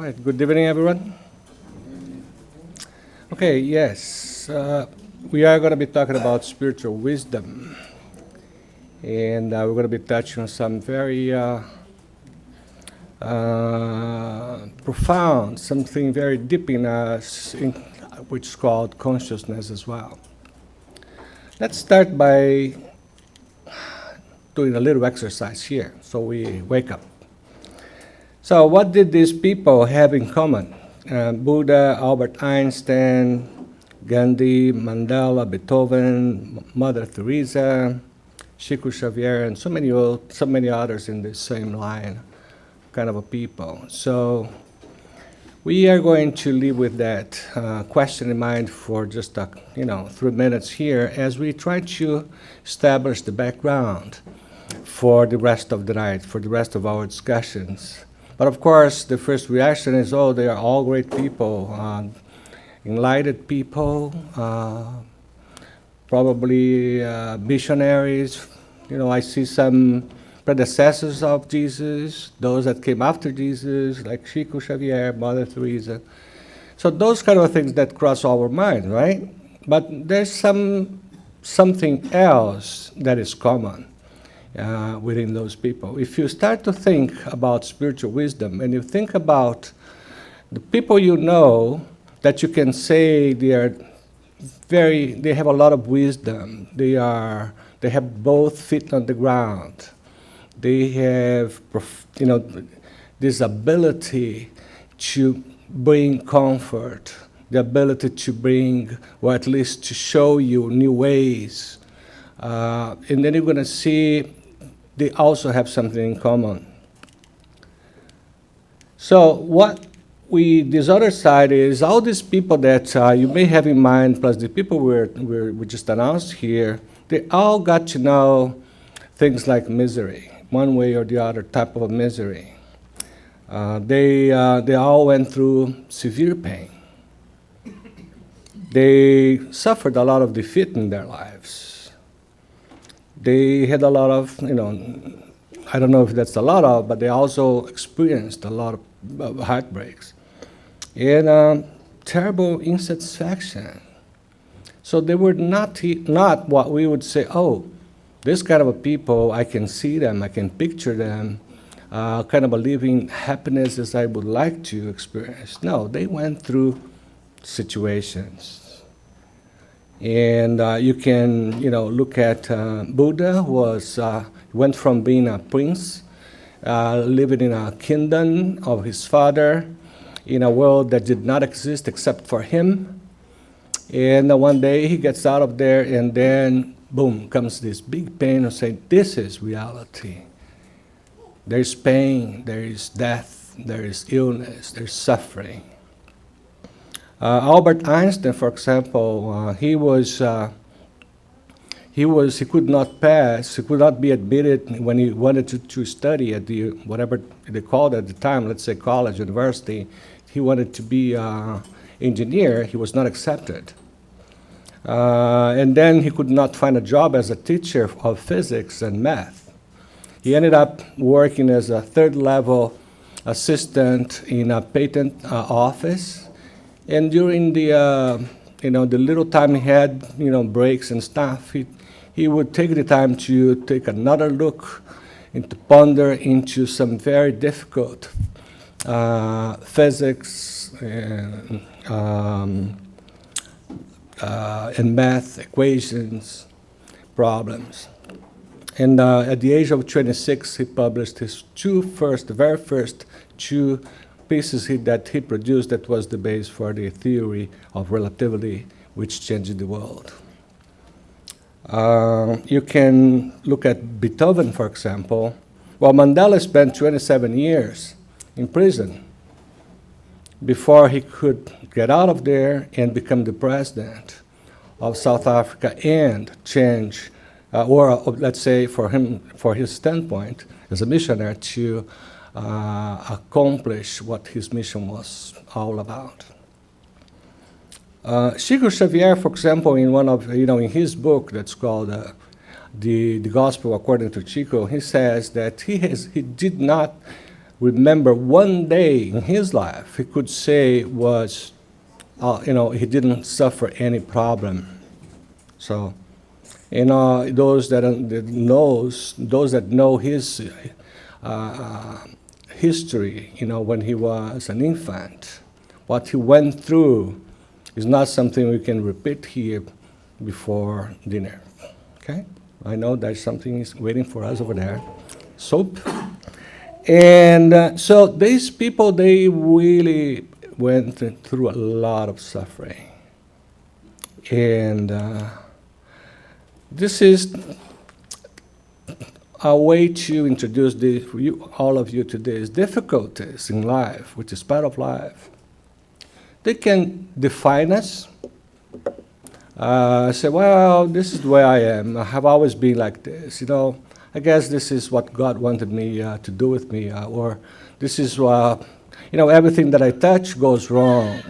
right, good evening, everyone. Okay, yes, we are going to be talking about spiritual wisdom, and we're going to be touching on some very profound, something very deep in us, which is called consciousness as well. Let's start by doing a little exercise here, so we wake up. So what did these people have in common? Buddha, Albert Einstein, Gandhi, Mandela, Beethoven, Mother Teresa, Chico Xavier, and so many others in the same line, kind of a people. So we are going to live with that question in mind for just 3 minutes here as we try to establish the background for the rest of the night, for the rest of our discussions. But of course, the first reaction is, oh, they are all great people, enlightened people, probably missionaries. I see some predecessors of Jesus, those that came after Jesus, like Chico Xavier, Mother Teresa. So those kind of things that cross our mind, right? But there's something else that is common within those people. If you start to think about spiritual wisdom and you think about the people you know that you can say they have a lot of wisdom, they have both feet on the ground, they have this ability to bring comfort, the ability to bring, or at least to show you new ways, and then you're going to see they also have something in common. So this other side is all these people that you may have in mind, plus the people we just announced here, they all got to know things like misery, one way or the other type of misery. They all went through severe pain. They suffered a lot of defeat in their lives. They had a lot of, I don't know if that's a lot of, but they also experienced a lot of heartbreaks and terrible insatisfaction. So they were not what we would say, oh, this kind of a people, I can see them, I can picture them, kind of a living happiness as I would like to experience. No, they went through situations. And you can, look at Buddha, who went from being a prince, living in a kingdom of his father, in a world that did not exist except for him. And one day he gets out of there, and then, boom, comes this big pain of saying, this is reality. There's pain, there is death, there is illness, there's suffering. Albert Einstein, for example, he could not pass, he could not be admitted when he wanted to study at the, whatever they called at the time, let's say college, university. He wanted to be an engineer, he was not accepted. And then he could not find a job as a teacher of physics and math. He ended up working as a third-level assistant in a patent office. And during the little time he had, breaks and stuff, he would take the time to take another look and to ponder into some very difficult physics and math equations problems. And at the age of 26, he published his very first two pieces that he produced that was the base for the theory of relativity, which changed the world. You can look at Beethoven, for example. Well, Mandela spent 27 years in prison before he could get out of there and become the president of South Africa and change, or let's say for his standpoint as a missionary, to accomplish what his mission was all about. Chico Xavier, for example, in his book that's called the Gospel According to Chico, he says that he did not remember one day in his life he could say was, he didn't suffer any problem. So, those that know his history, when he was an infant, what he went through is not something we can repeat here before dinner. Okay? I know there's something is waiting for us over there. Soap. And so these people, they really went through a lot of suffering. And this is a way to introduce all of you to these difficulties in life, which is part of life. They can define us. Say, well, this is the way I am. I have always been like this. I guess this is what God wanted me to do with me. Or this is, everything that I touch goes wrong.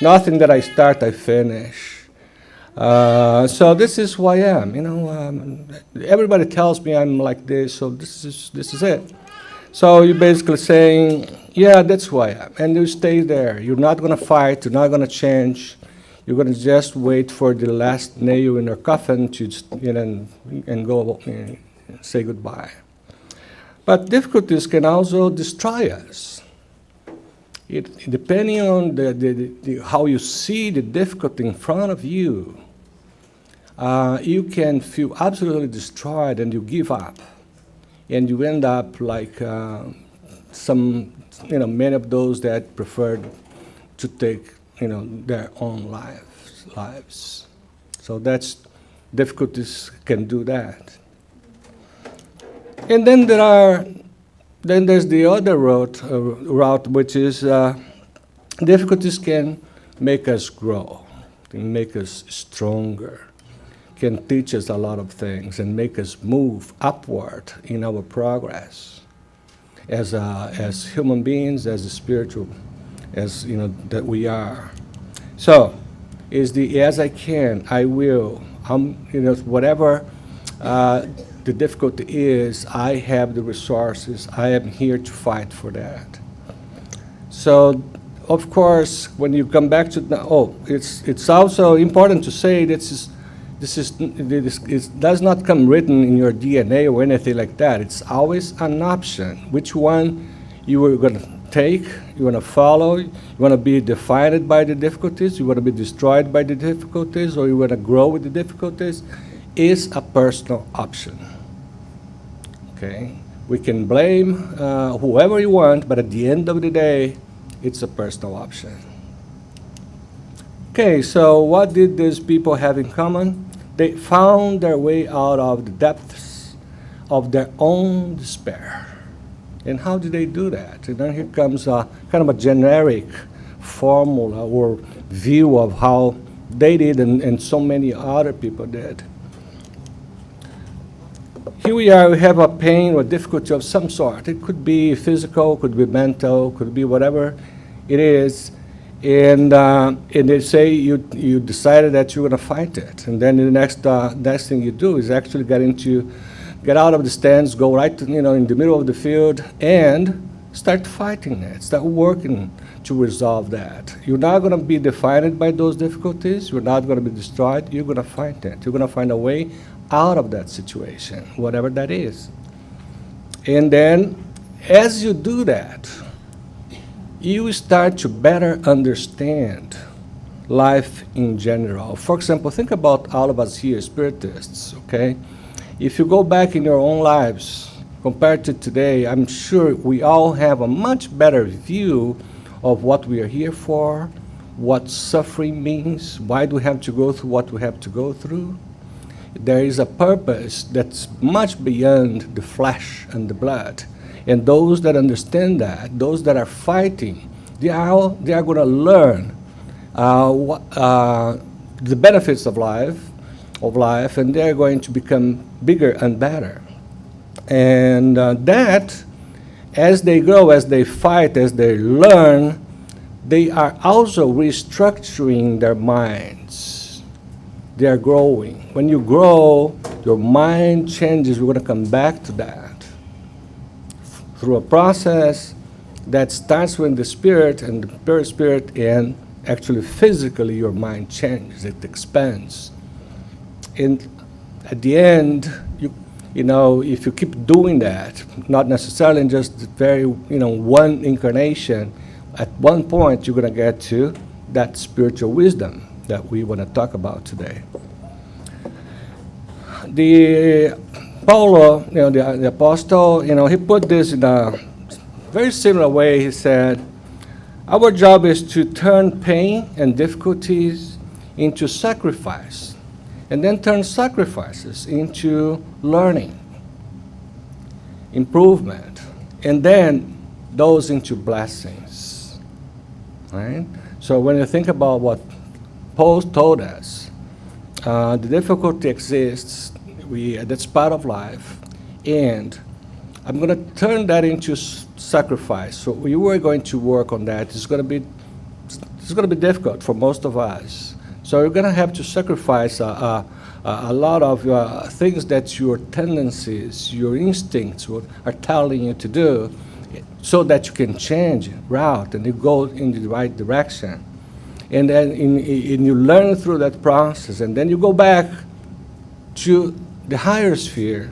Nothing that I start, I finish. So this is who I am. Everybody tells me I'm like this, so this is it. So you're basically saying, yeah, that's who I am. And you stay there. You're not going to fight. You're not going to change. You're going to just wait for the last nail in your coffin to, and go and say goodbye. But difficulties can also destroy us. Depending on how you see the difficulty in front of you, you can feel absolutely destroyed and you give up. And you end up like many of those that preferred to take, their own lives. So difficulties can do that. And then there's the other route, which is difficulties can make us grow, can make us stronger, can teach us a lot of things and make us move upward in our progress as human beings, as spiritual, as that we are. So, is the as I can, I will, whatever the difficulty is, I have the resources, I am here to fight for that. So, of course, when you come back to it's also important to say this does not come written in your DNA or anything like that. It's always an option. Which one you are going to take, you want to follow, you want to be defined by the difficulties, you want to be destroyed by the difficulties, or you want to grow with the difficulties, is a personal option. Okay? We can blame whoever you want, but at the end of the day, it's a personal option. Okay, so what did these people have in common? They found their way out of the depths of their own despair. And how did they do that? And then here comes a kind of a generic formula or view of how they did and so many other people did. Here we are, we have a pain or difficulty of some sort. It could be physical, could be mental, could be whatever it is. And they say you decided that you're going to fight it. And then the next thing you do is actually get out of the stands, go right in the middle of the field, and start fighting it. Start working to resolve that. You're not going to be defined by those difficulties. You're not going to be destroyed. You're going to fight it. You're going to find a way out of that situation, whatever that is. And then, as you do that, you start to better understand life in general. For example, think about all of us here, Spiritists, okay? If you go back in your own lives, compared to today, I'm sure we all have a much better view of what we are here for, what suffering means, why do we have to go through what we have to go through. There is a purpose that's much beyond the flesh and the blood. And those that understand that, those that are fighting, they are going to learn the benefits of life, and they're going to become bigger and better. And that, as they grow, as they fight, as they learn, they are also restructuring their minds. They are growing. When you grow, your mind changes. We're going to come back to that. Through a process that starts with the spirit and the perispirit, and actually physically your mind changes, it expands. And at the end, you know, if you keep doing that, not necessarily in just very, one incarnation, at one point you're going to get to that spiritual wisdom that we want to talk about today. The Paulo, the apostle, he put this in a very similar way. He said, our job is to turn pain and difficulties into sacrifice, and then turn sacrifices into learning, improvement, and then those into blessings, right? So when you think about what Paul told us, the difficulty exists, that's part of life, and I'm going to turn that into sacrifice. So we were going to work on that. It's going to be difficult for most of us. So you're going to have to sacrifice a lot of things that your tendencies, your instincts are telling you to do, so that you can change route and you go in the right direction. And then you learn through that process, and then you go back to the higher sphere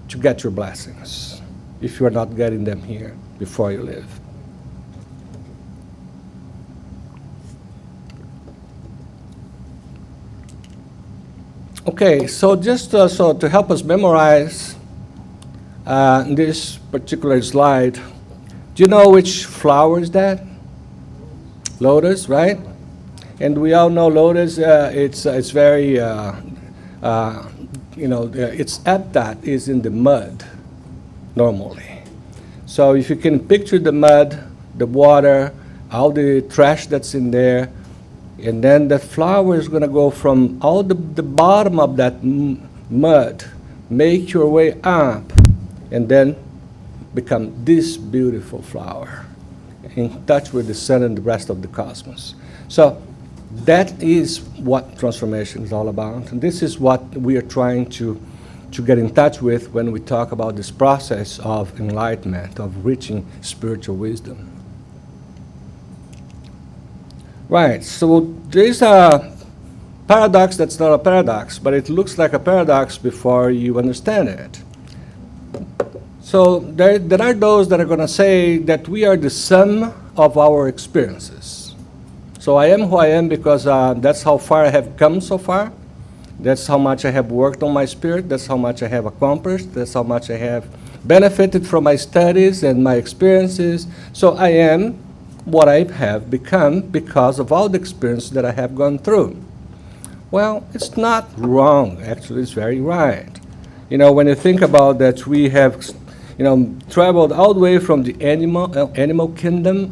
to get your blessings, if you are not getting them here before you live. Okay, so just so to help us memorize this particular slide, do you know which flower is that? Lotus, right? And we all know lotus. It's very, its habitat is in the mud normally. So if you can picture the mud, the water, all the trash that's in there, and then the flower is going to go from all the bottom of that mud, make your way up, and then become this beautiful flower, in touch with the sun and the rest of the cosmos. So that is what transformation is all about. And this is what we are trying to get in touch with when we talk about this process of enlightenment, of reaching spiritual wisdom. Right, so there's a paradox that's not a paradox, but it looks like a paradox before you understand it. So there are those that are going to say that we are the sum of our experiences. So I am who I am because that's how far I have come so far. That's how much I have worked on my spirit. That's how much I have accomplished. That's how much I have benefited from my studies and my experiences. So I am what I have become because of all the experience that I have gone through. Well, it's not wrong. Actually, it's very right. When you think about that, we have traveled all the way from the animal kingdom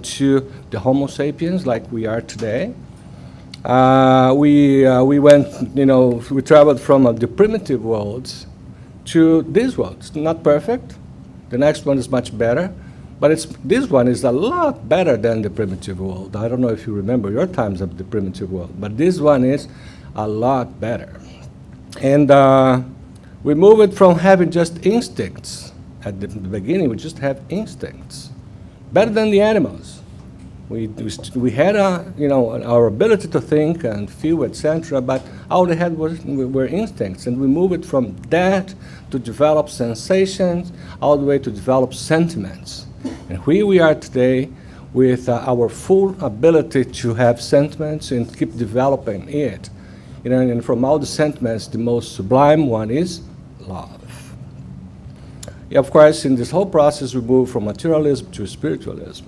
to the Homo sapiens, like we are today. We went, we traveled from the primitive worlds to this world. It's not perfect. The next one is much better. But this one is a lot better than the primitive world. I don't know if you remember your times of the primitive world, but this one is a lot better. And we move it from having just instincts. At the beginning, we just have instincts, better than the animals. We had our ability to think and feel, etc., but all they had were instincts, and we move it from that to develop sensations, all the way to develop sentiments. And here we are today with our full ability to have sentiments and keep developing it. And from all the sentiments, the most sublime one is love. Yeah, of course, in this whole process, we move from materialism to spiritualism.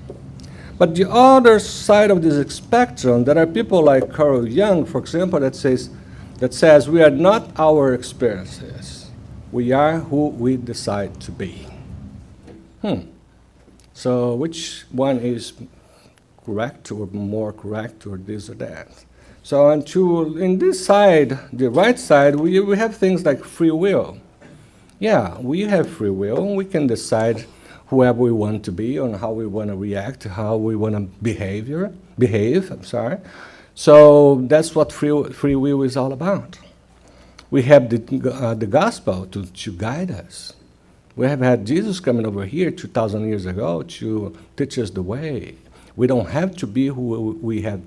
But the other side of this spectrum, there are people like Carl Jung, for example, that says we are not our experiences. We are who we decide to be. So which one is correct or more correct or this or that? So in this side, the right side, we have things like free will. Yeah, we have free will. We can decide whoever we want to be and how we want to react, how we want to behave. So that's what free will is all about. We have the gospel to guide us. We have had Jesus coming over here 2,000 years ago to teach us the way. We don't have to be who we have,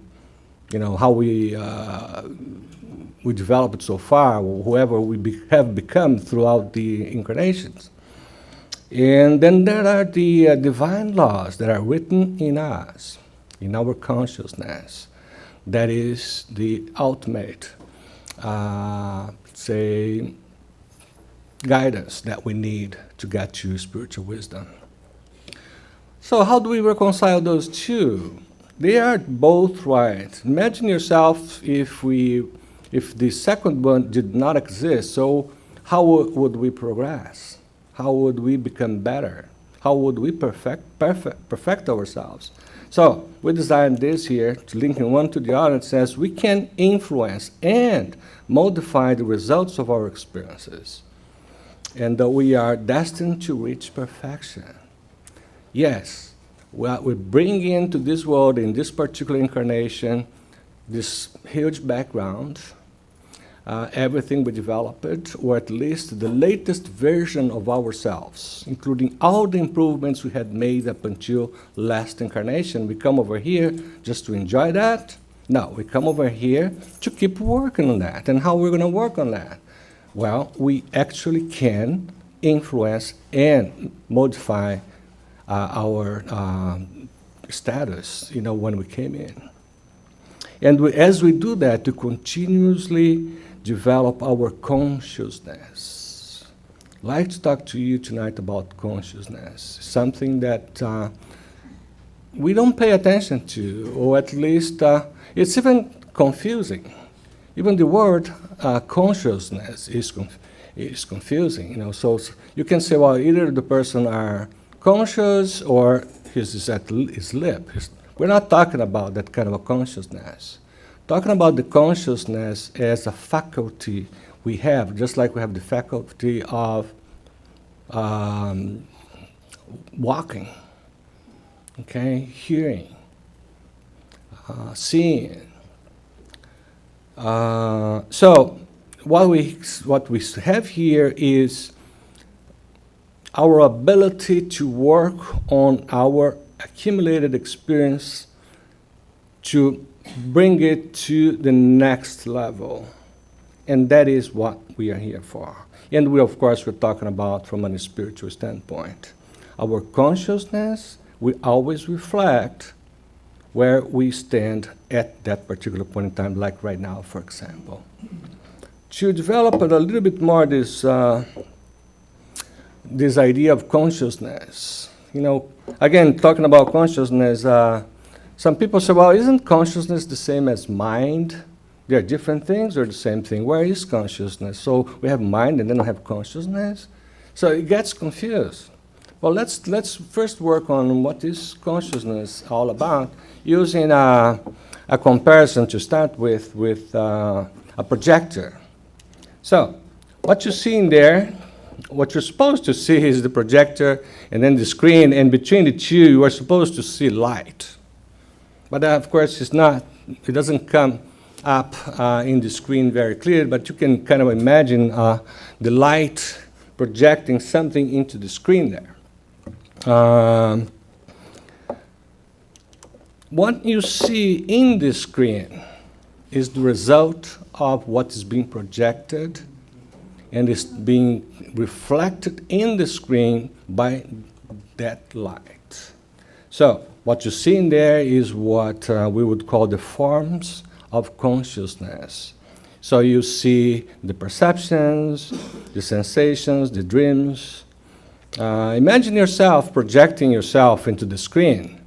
how we developed so far, whoever we have become throughout the incarnations. And then there are the divine laws that are written in us, in our consciousness. That is the ultimate, guidance that we need to get to spiritual wisdom. So how do we reconcile those two? They are both right. Imagine yourself if the second one did not exist, so how would we progress? How would we become better? How would we perfect ourselves? So we designed this here to link one to the other. It says we can influence and modify the results of our experiences, and that we are destined to reach perfection. Yes, we bring into this world, in this particular incarnation, this huge background, everything we developed, or at least the latest version of ourselves, including all the improvements we had made up until last incarnation. We come over here just to enjoy that? No, we come over here to keep working on that. And how we're going to work on that? Well, we actually can influence and modify our status, when we came in. And as we do that, to continuously develop our consciousness. I'd like to talk to you tonight about consciousness, something that we don't pay attention to, or at least it's even confusing. Even the word consciousness is confusing. So you can say, well, either the person are conscious or he's at his lip. We're not talking about that kind of a consciousness. Talking about the consciousness as a faculty we have, just like we have the faculty of walking, hearing, seeing. So what we have here is our ability to work on our accumulated experience to bring it to the next level. And that is what we are here for. And of course, we're talking about from a spiritual standpoint. Our consciousness will always reflect where we stand at that particular point in time, like right now, for example. To develop a little bit more this idea of consciousness, again, talking about consciousness, some people say, well, isn't consciousness the same as mind? They're different things or the same thing? Where is consciousness? So we have mind and then we have consciousness. So it gets confused. Well, let's first work on what is consciousness all about, using a comparison to start with a projector. So what you see in there, what you're supposed to see is the projector and then the screen, and between the two you are supposed to see light. But of course it doesn't come up in the screen very clear, but you can kind of imagine the light projecting something into the screen there. What you see in the screen is the result of what is being projected and is being reflected in the screen by that light. So what you see in there is what we would call the forms of consciousness. So you see the perceptions, the sensations, the dreams. Imagine yourself projecting yourself into the screen.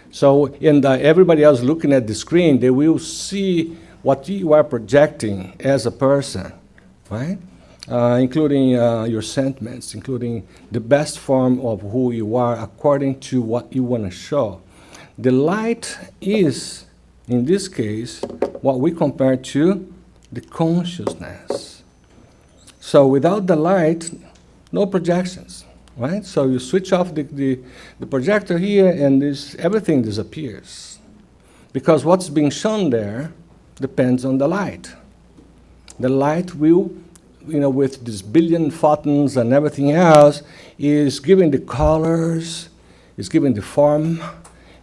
So everybody else looking at the screen, they will see what you are projecting as a person, right? Including your sentiments, including the best form of who you are according to what you want to show. The light is, in this case, what we compare to the consciousness. So without the light, no projections, right? So you switch off the projector here and everything disappears. Because what's being shown there depends on the light. The light will with these billion photons and everything else, is giving the colors, is giving the form,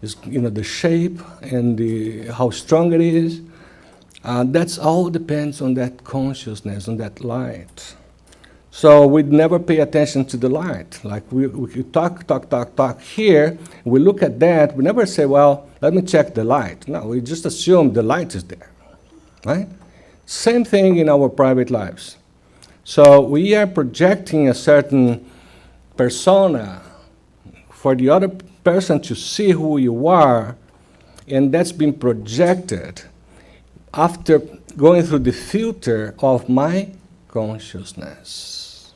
is the shape and how strong it is. That's all depends on that consciousness, on that light. So we never pay attention to the light. Like we talk here, we look at that, we never say, well, let me check the light. No, we just assume the light is there, right? Same thing in our private lives. So we are projecting a certain persona for the other person to see who you are, and that's been projected after going through the filter of my consciousness.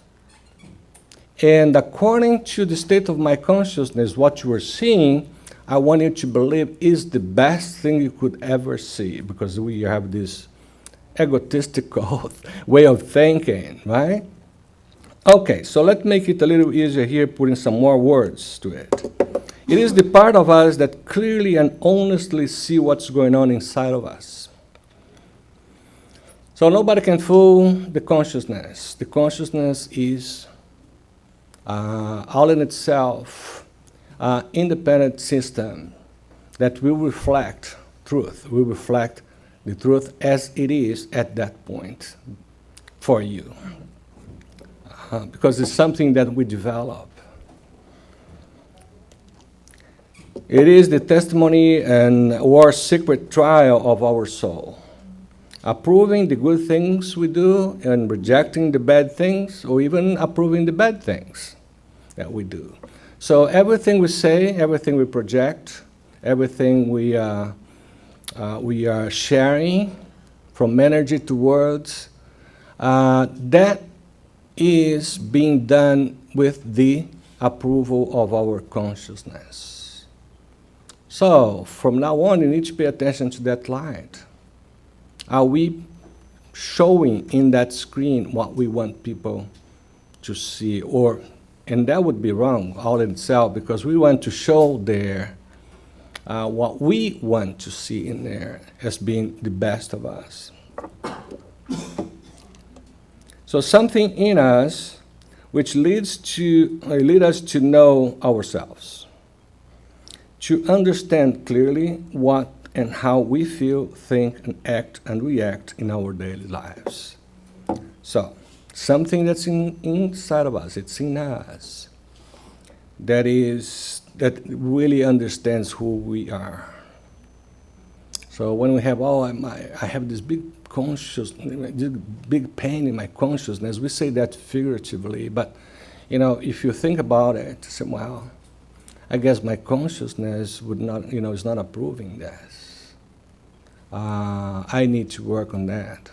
And according to the state of my consciousness, what you are seeing, I want you to believe is the best thing you could ever see, because we have this egotistical way of thinking, right? Okay, so let's make it a little easier here, putting some more words to it. It is the part of us that clearly and honestly see what's going on inside of us. So nobody can fool the consciousness. The consciousness is all in itself, independent system that will reflect truth, will reflect the truth as it is at that point for you. Because it's something that we develop. It is the testimony or secret trial of our soul, approving the good things we do and rejecting the bad things, or even approving the bad things that we do. So everything we say, everything we project, everything we are sharing, from energy to words, that is being done with the approval of our consciousness. So from now on, you need to pay attention to that light. Are we showing in that screen what we want people to see? And that would be wrong all in itself, because we want to show there what we want to see in there as being the best of us. So something in us which leads us to know ourselves, to understand clearly what and how we feel, think, and act and react in our daily lives. So, something that's inside of us, it's in us, that really understands who we are. So when we have, I have this big this big pain in my consciousness, we say that figuratively, but if you think about it, say, well, I guess my consciousness would not, is not approving this. I need to work on that.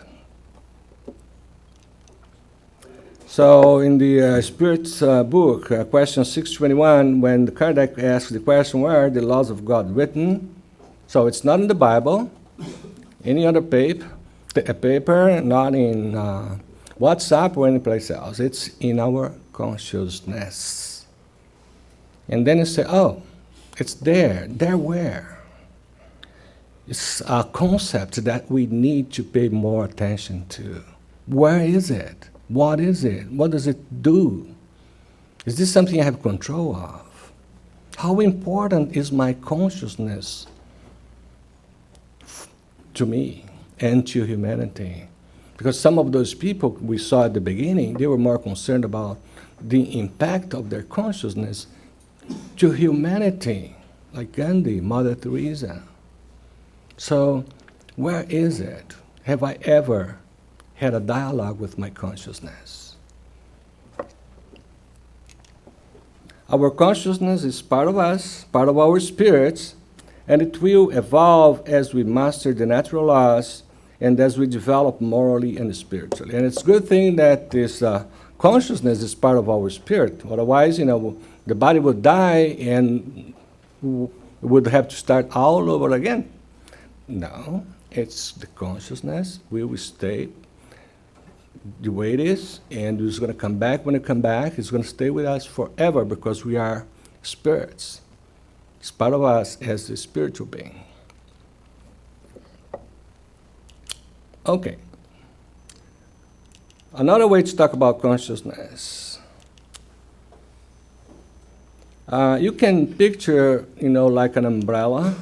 So in the Spirit's book, question 621, when Kardec asks the question, where are the laws of God written? So it's not in the Bible, any other paper, not in WhatsApp or any place else. It's in our consciousness. And then you say, oh, it's there. There where? It's a concept that we need to pay more attention to. Where is it? What is it? What does it do? Is this something I have control of? How important is my consciousness to me and to humanity? Because some of those people we saw at the beginning, they were more concerned about the impact of their consciousness to humanity, like Gandhi, Mother Teresa. So, where is it? Have I ever had a dialogue with my consciousness? Our consciousness is part of us, part of our spirits, and it will evolve as we master the natural laws and as we develop morally and spiritually. And it's a good thing that this consciousness is part of our spirit. Otherwise, the body would die and we would have to start all over again. No, it's the consciousness. We will stay the way it is, and it's going to come back. When it comes back, it's going to stay with us forever because we are spirits. It's part of us as a spiritual being. Okay. Another way to talk about consciousness, you can picture, like an umbrella.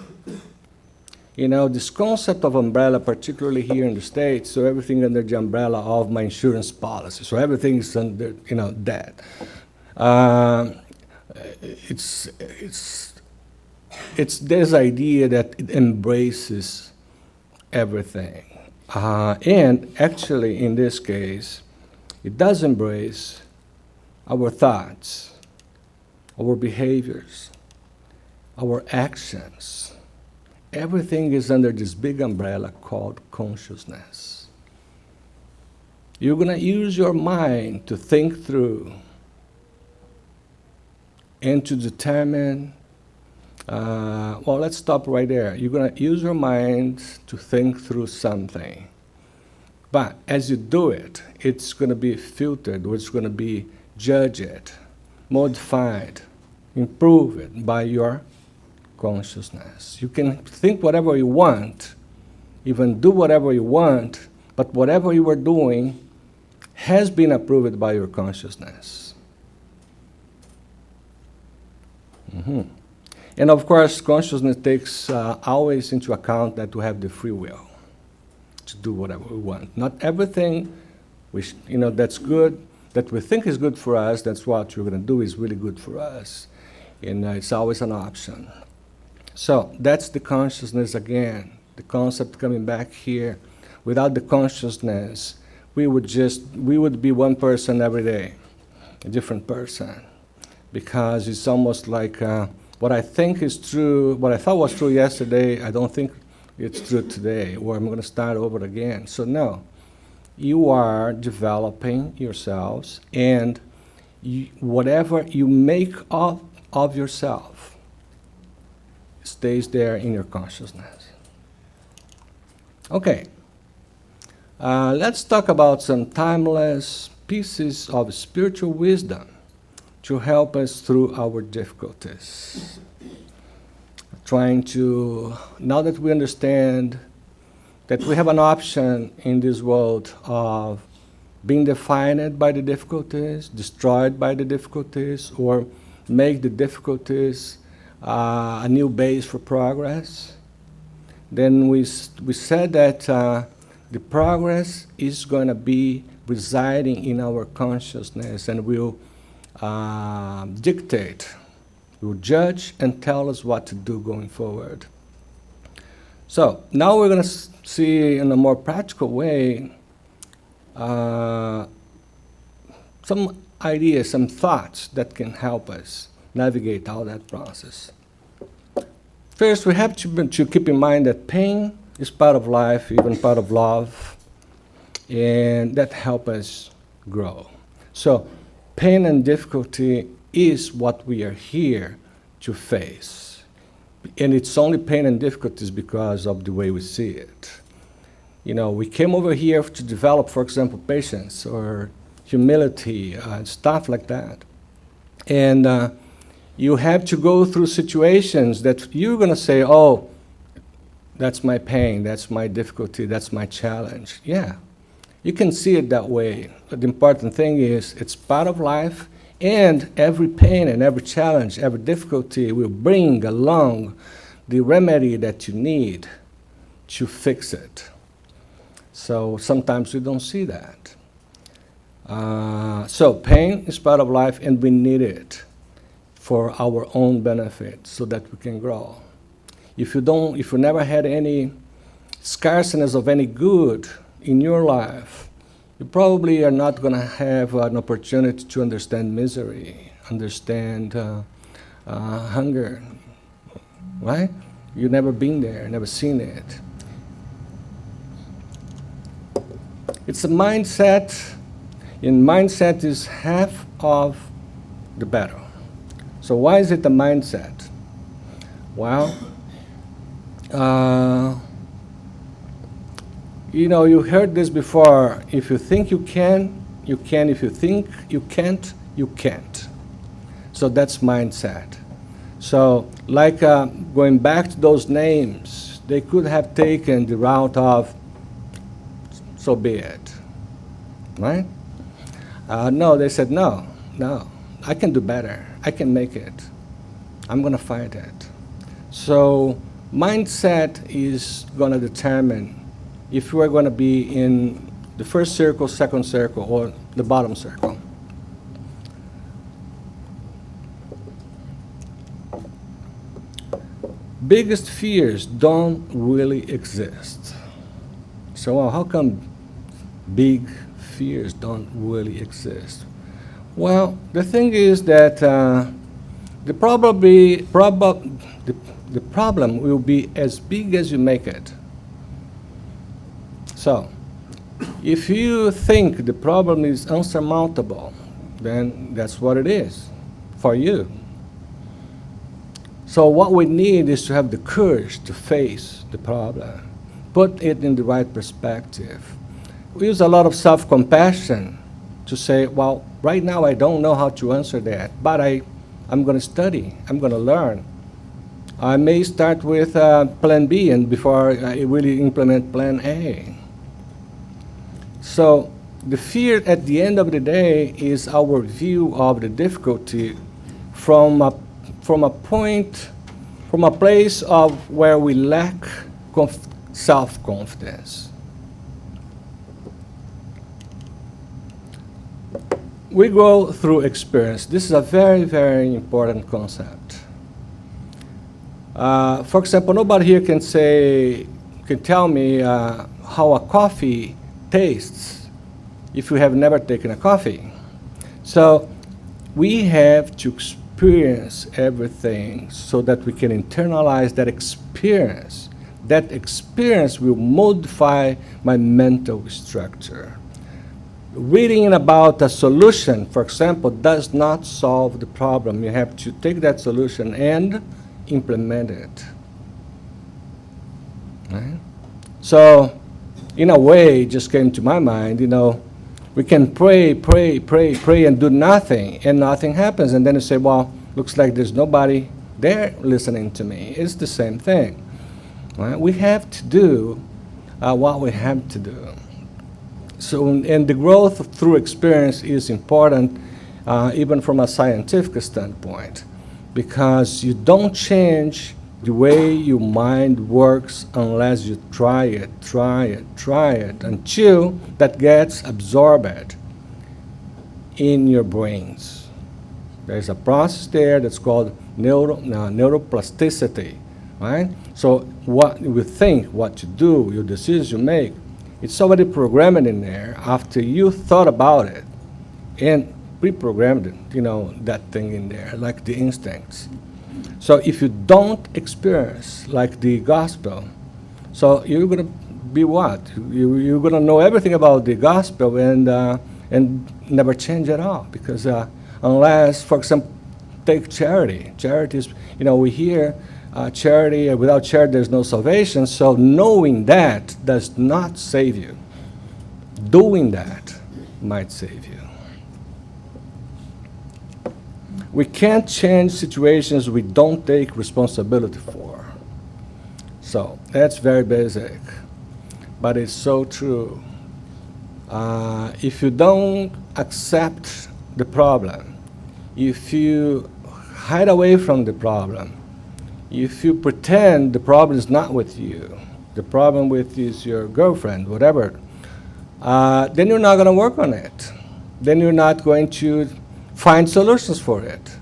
This concept of umbrella, particularly here in the States, so everything under the umbrella of my insurance policy. So everything is under, that. It's this idea that it embraces everything. And actually, in this case, it does embrace our thoughts, our behaviors, our actions. Everything is under this big umbrella called consciousness. You're going to use your mind to think through and to determine, let's stop right there. You're going to use your mind to think through something. But as you do it, it's going to be filtered, or it's going to be judged, modified, improved by your consciousness. You can think whatever you want, even do whatever you want, but whatever you are doing has been approved by your consciousness. And of course, consciousness takes always into account that we have the free will to do whatever we want. Not everything that's good, that we think is good for us, that's what we're going to do is really good for us. And it's always an option. So that's the consciousness again, the concept coming back here. Without the consciousness, we would be one person every day, a different person. Because it's almost like what I think is true, what I thought was true yesterday, I don't think it's true today, or I'm going to start over again. So no, you are developing yourselves, and whatever you make of yourself stays there in your consciousness. Okay, let's talk about some timeless pieces of spiritual wisdom to help us through our difficulties. Now that we understand that we have an option in this world of being defined by the difficulties, destroyed by the difficulties, or make the difficulties a new base for progress, then we said that the progress is going to be residing in our consciousness and will dictate, will judge and tell us what to do going forward. So now we're going to see in a more practical way some ideas, some thoughts that can help us navigate all that process. First, we have to keep in mind that pain is part of life, even part of love, and that helps us grow. So pain and difficulty is what we are here to face. And it's only pain and difficulties because of the way we see it. We came over here to develop, for example, patience or humility, stuff like that. And you have to go through situations that you're going to say, oh, that's my pain, that's my difficulty, that's my challenge. Yeah, you can see it that way. But the important thing is it's part of life, and every pain and every challenge, every difficulty will bring along the remedy that you need to fix it. So sometimes we don't see that. So pain is part of life, and we need it for our own benefit so that we can grow. If you never had any scarceness of any good in your life, you probably are not going to have an opportunity to understand misery, understand hunger, right? You've never been there, never seen it. It's a mindset, and mindset is half of the battle. So why is it a mindset? Well, you heard this before. If you think you can, you can. If you think you can't, you can't. So that's mindset. So like going back to those names, they could have taken the route of, so be it, right? No, they said, no, I can do better. I can make it. I'm going to fight it. So mindset is going to determine if you are going to be in the first circle, second circle, or the bottom circle. Biggest fears don't really exist. So how come big fears don't really exist? Well, the thing is that the problem will be as big as you make it. So, if you think the problem is unsurmountable, then that's what it is for you. So what we need is to have the courage to face the problem, put it in the right perspective. We use a lot of self-compassion to say, well, right now I don't know how to answer that, but I'm going to study, I'm going to learn. I may start with plan B and before I really implement plan A. So the fear at the end of the day is our view of the difficulty from a place of where we lack self-confidence. We grow through experience. This is a very, very important concept. For example, nobody here can tell me how a coffee tastes if you have never taken a coffee. So we have to experience everything so that we can internalize that experience. That experience will modify my mental structure. Reading about a solution, for example, does not solve the problem. You have to take that solution and implement it. Right? So, in a way, it just came to my mind, we can pray, and do nothing, and nothing happens. And then you say, well, looks like there's nobody there listening to me. It's the same thing. Right? We have to do what we have to do. So, and the growth through experience is important, even from a scientific standpoint, because you don't change the way your mind works unless you try it, until that gets absorbed in your brains. There's a process there that's called neuroplasticity, right? So what you think, what you do, your decisions you make, it's already programmed in there after you thought about it and pre-programmed it, that thing in there, like the instincts. So if you don't experience, like the gospel, so you're going to be what? You're going to know everything about the gospel and never change at all. Because unless, for example, take charity. Charity is, we hear charity, without charity there's no salvation. So knowing that does not save you. Doing that might save you. We can't change situations we don't take responsibility for. So that's very basic, but it's so true. If you don't accept the problem, if you hide away from the problem, if you pretend the problem is not with you, the problem with is your girlfriend, whatever, then you're not going to work on it. Then you're not going to find solutions for it.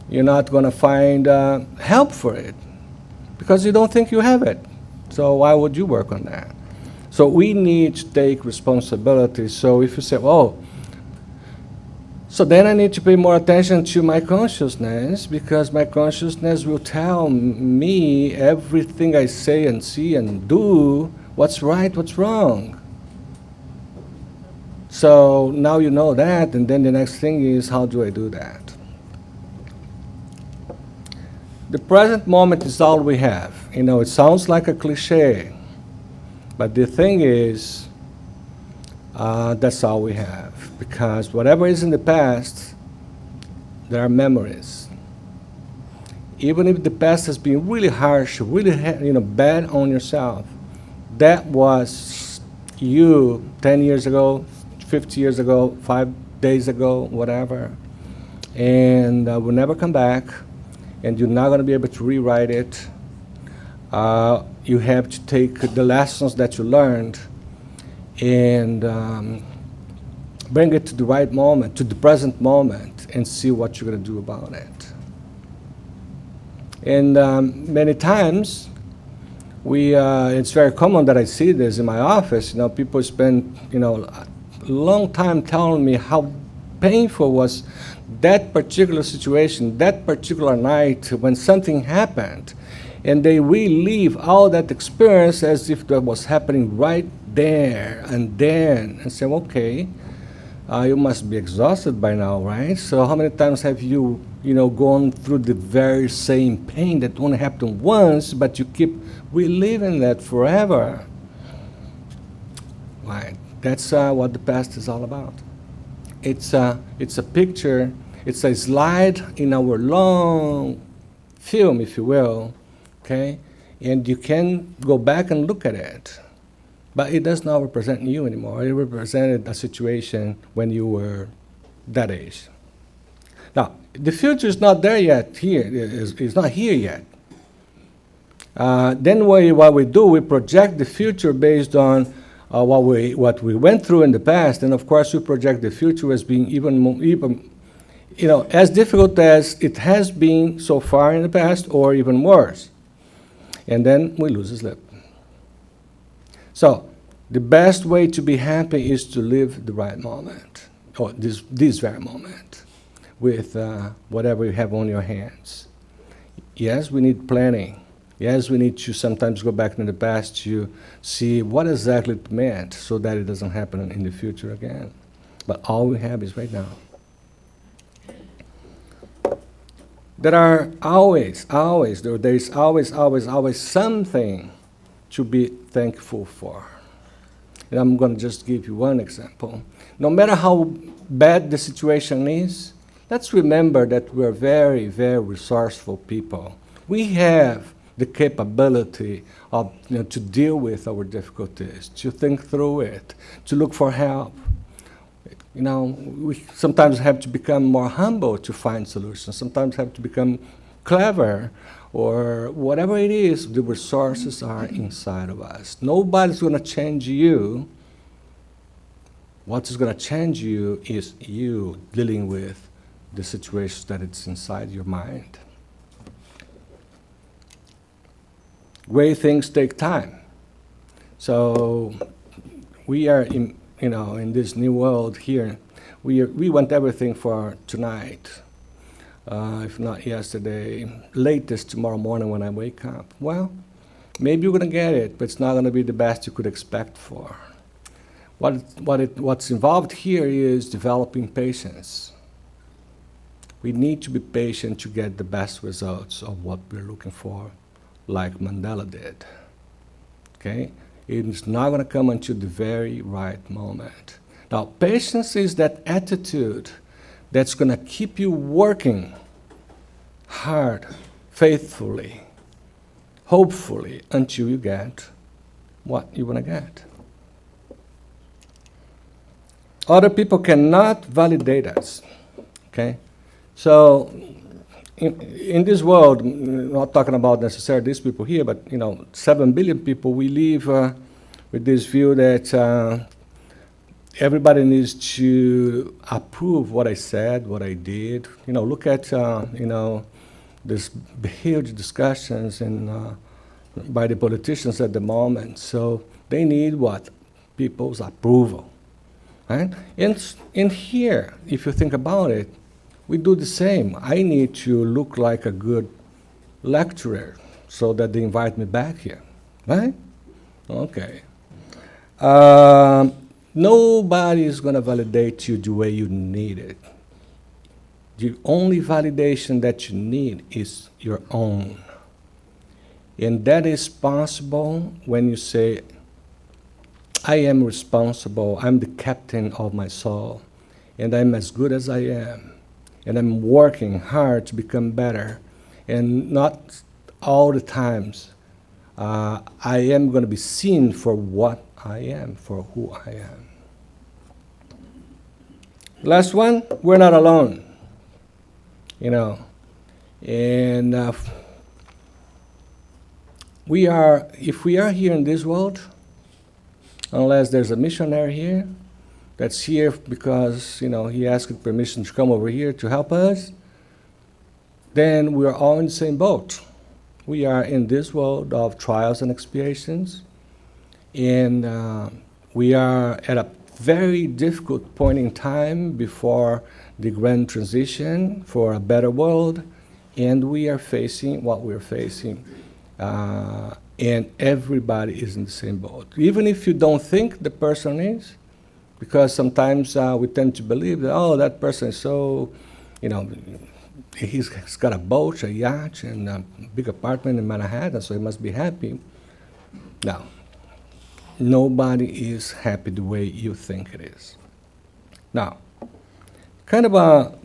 You're not going to find help for it because you don't think you have it. So why would you work on that? So we need to take responsibility. So if you say, oh, so then I need to pay more attention to my consciousness because my consciousness will tell me everything I say and see and do, what's right, what's wrong. So now you know that, and then the next thing is, how do I do that? The present moment is all we have. It sounds like a cliche, but the thing is, that's all we have. Because whatever is in the past, there are memories. Even if the past has been really harsh, really bad on yourself, that was you 10 years ago, 50 years ago, 5 days ago, whatever, and will never come back, and you're not going to be able to rewrite it. You have to take the lessons that you learned and bring it to the right moment, to the present moment, and see what you're going to do about it. And many times, it's very common that I see this in my office. People spend, a long time telling me how painful was that particular situation, that particular night when something happened. And they relive all that experience as if that was happening right there and then. And say, okay, you must be exhausted by now, right? So how many times have you, gone through the very same pain that only happened once, but you keep reliving that forever? Right. That's what the past is all about. It's a picture, it's a slide in our long film, if you will, okay? And you can go back and look at it, but it does not represent you anymore. It represented a situation when you were that age. Now, the future is not there yet, it's not here yet. Then what we do, we project the future based on what we went through in the past, and of course we project the future as being even as difficult as it has been so far in the past, or even worse. And then we lose sleep. So the best way to be happy is to live the right moment, or this very moment, with whatever you have on your hands. Yes, we need planning. Yes, we need to sometimes go back in the past to see what exactly it meant so that it doesn't happen in the future again. But all we have is right now. There is always something to be thankful for. And I'm going to just give you one example. No matter how bad the situation is, let's remember that we're very, very resourceful people. We have the capability of to deal with our difficulties, to think through it, to look for help. We sometimes have to become more humble to find solutions. Sometimes have to become clever, or whatever it is. The resources are inside of us. Nobody's going to change you. What is going to change you is you dealing with the situations that it's inside your mind. Great things take time. So we are in this new world here. We want everything for tonight, if not yesterday, latest tomorrow morning when I wake up. Well, maybe you're going to get it, but it's not going to be the best you could expect for. What's involved here is developing patience. We need to be patient to get the best results of what we're looking for, like Mandela did. Okay? It's not going to come until the very right moment. Now, patience is that attitude that's going to keep you working hard, faithfully, hopefully, until you get what you want to get. Other people cannot validate us. Okay? So, in this world, not talking about necessarily these people here, but 7 billion people, we live with this view that everybody needs to approve what I said, what I did. Look at this huge discussions by the politicians at the moment. So they need what? People's approval, right? And in here, if you think about it, we do the same. I need to look like a good lecturer so that they invite me back here, right? Okay. Nobody is going to validate you the way you need it. The only validation that you need is your own. And that is possible when you say, I am responsible, I'm the captain of my soul, and I'm as good as I am. And I'm working hard to become better. And not all the times I am going to be seen for what I am, for who I am. Last one, we're not alone. You know, and if we are here in this world, unless there's a missionary here that's here because, he asked permission to come over here to help us, then we're all in the same boat. We are in this world of trials and expiations, and we are at a very difficult point in time before the grand transition for a better world, and we are facing what we're facing. And everybody is in the same boat. Even if you don't think the person is, because sometimes we tend to believe that, that person is so, he's got a boat, a yacht, and a big apartment in Manhattan, so he must be happy. No. Nobody is happy the way you think it is. Now, kind of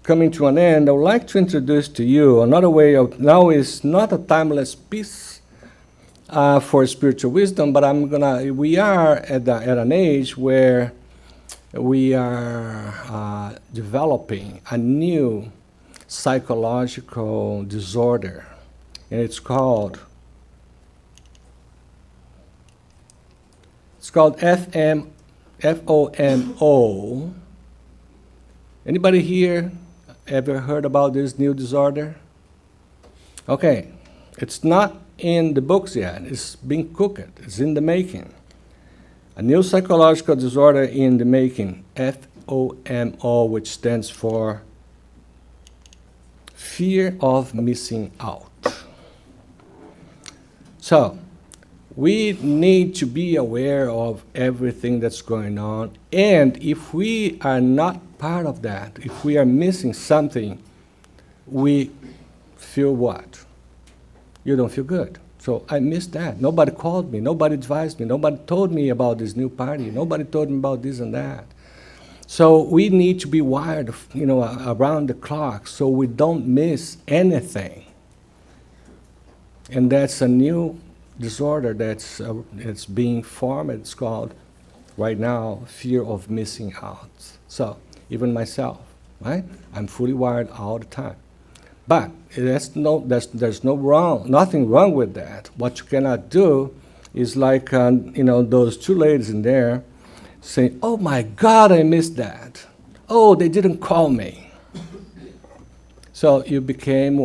coming to an end, I would like to introduce to you another way of, now is not a timeless piece for spiritual wisdom, but we are at an age where we are developing a new psychological disorder, and it's called FOMO. Anybody here ever heard about this new disorder? Okay, it's not in the books yet. It's being cooked. It's in the making. A new psychological disorder in the making, FOMO, which stands for fear of missing out. So, we need to be aware of everything that's going on, and if we are not part of that, if we are missing something, we feel what? You don't feel good. So I missed that. Nobody called me, nobody advised me, nobody told me about this new party, nobody told me about this and that. So we need to be wired, around the clock so we don't miss anything. And that's a new disorder that's it's being formed. It's called, right now, fear of missing out. So, even myself, right? I'm fully wired all the time. But there's nothing wrong with that. What you cannot do is like, those two ladies in there saying, oh my God, I missed that. Oh, they didn't call me. So you became,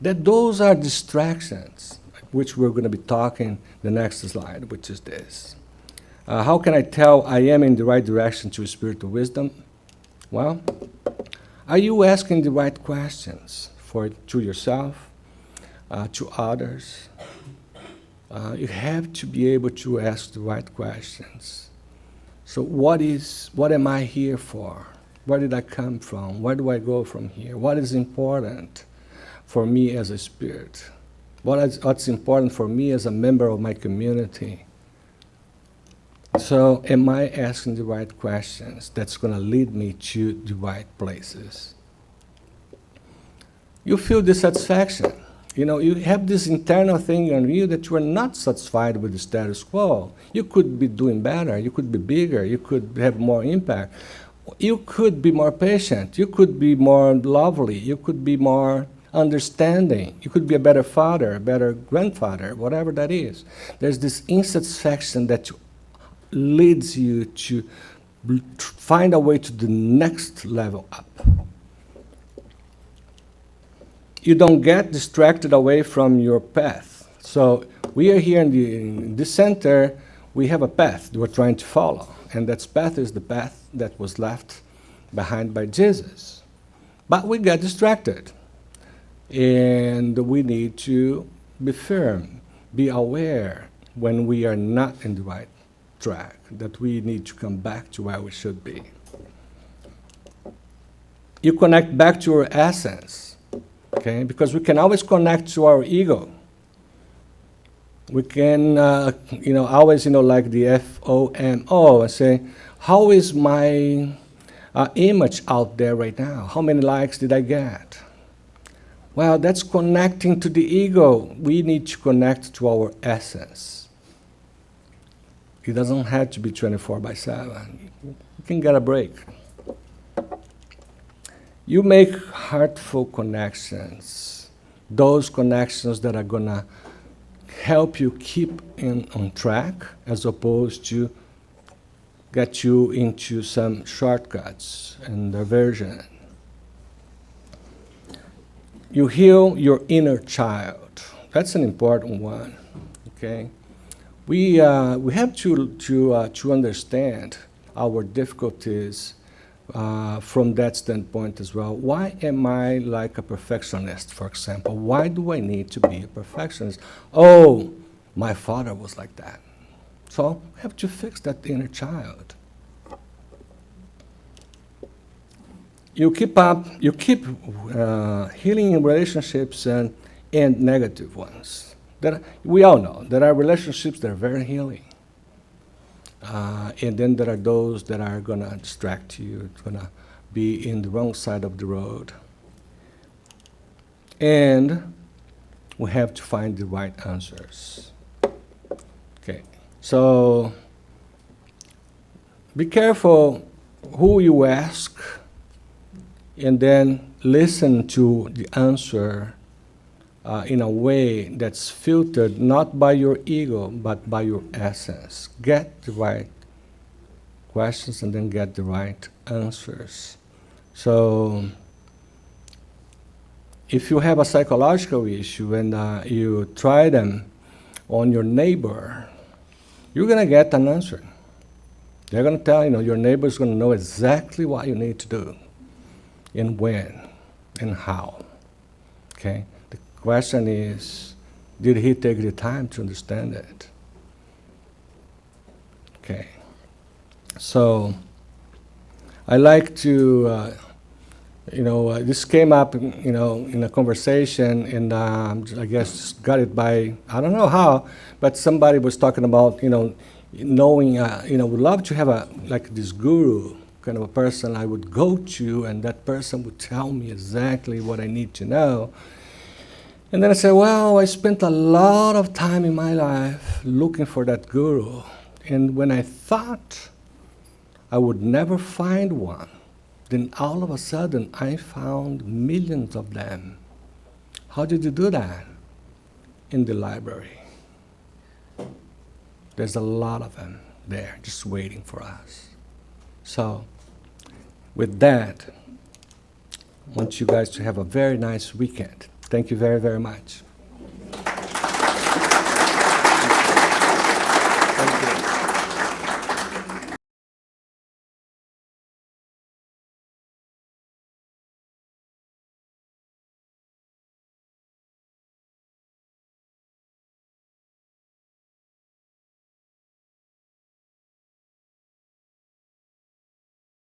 those are distractions, which we're going to be talking the next slide, which is this. How can I tell I am in the right direction to spiritual wisdom? Well, are you asking the right questions to yourself, to others? You have to be able to ask the right questions. So what am I here for? Where did I come from? Where do I go from here? What is important for me as a spirit? What's important for me as a member of my community? So am I asking the right questions that's going to lead me to the right places? You feel dissatisfaction. You have this internal thing on you that you are not satisfied with the status quo. You could be doing better. You could be bigger. You could have more impact. You could be more patient. You could be more lovely. You could be more understanding. You could be a better father, a better grandfather, whatever that is. There's this insatisfaction that leads you to find a way to the next level up. You don't get distracted away from your path. So we are here in this center, we have a path that we're trying to follow. And that path is the path that was left behind by Jesus. But we get distracted. And we need to be firm, be aware when we are not in the right track, that we need to come back to where we should be. You connect back to your essence, okay? Because we can always connect to our ego. We can, always, like the FOMO, and say, how is my image out there right now? How many likes did I get? Well, that's connecting to the ego. We need to connect to our essence. It doesn't have to be 24/7. You can get a break. you make heartful connections, those connections that are going to help you keep on track as opposed to get you into some shortcuts and diversion. You heal your inner child. That's an important one, okay? We have to understand our difficulties from that standpoint as well. Why am I like a perfectionist, for example? Why do I need to be a perfectionist? Oh, my father was like that. So we have to fix that inner child. You keep healing relationships and negative ones. We all know there are relationships that are very healing. And then there are those that are going to distract you, it's going to be in the wrong side of the road. And we have to find the right answers. Okay, so be careful who you ask, and then listen to the answer in a way that's filtered not by your ego, but by your essence. Get the right questions and then get the right answers. So if you have a psychological issue and you try them on your neighbor, you're going to get an answer. They're going to tell you, your neighbor is going to know exactly what you need to do and when and how. Okay? The question is, did he take the time to understand it? Okay. So I like to, this came up, in a conversation, and I guess got it by, I don't know how, but somebody was talking about, knowing, would love to have this guru kind of a person I would go to, and that person would tell me exactly what I need to know. And then I said, well, I spent a lot of time in my life looking for that guru. And when I thought I would never find one, then all of a sudden I found millions of them. How did you do that? In the library. There's a lot of them there just waiting for us. So, with that, I want you guys to have a very nice weekend. Thank you very, very much.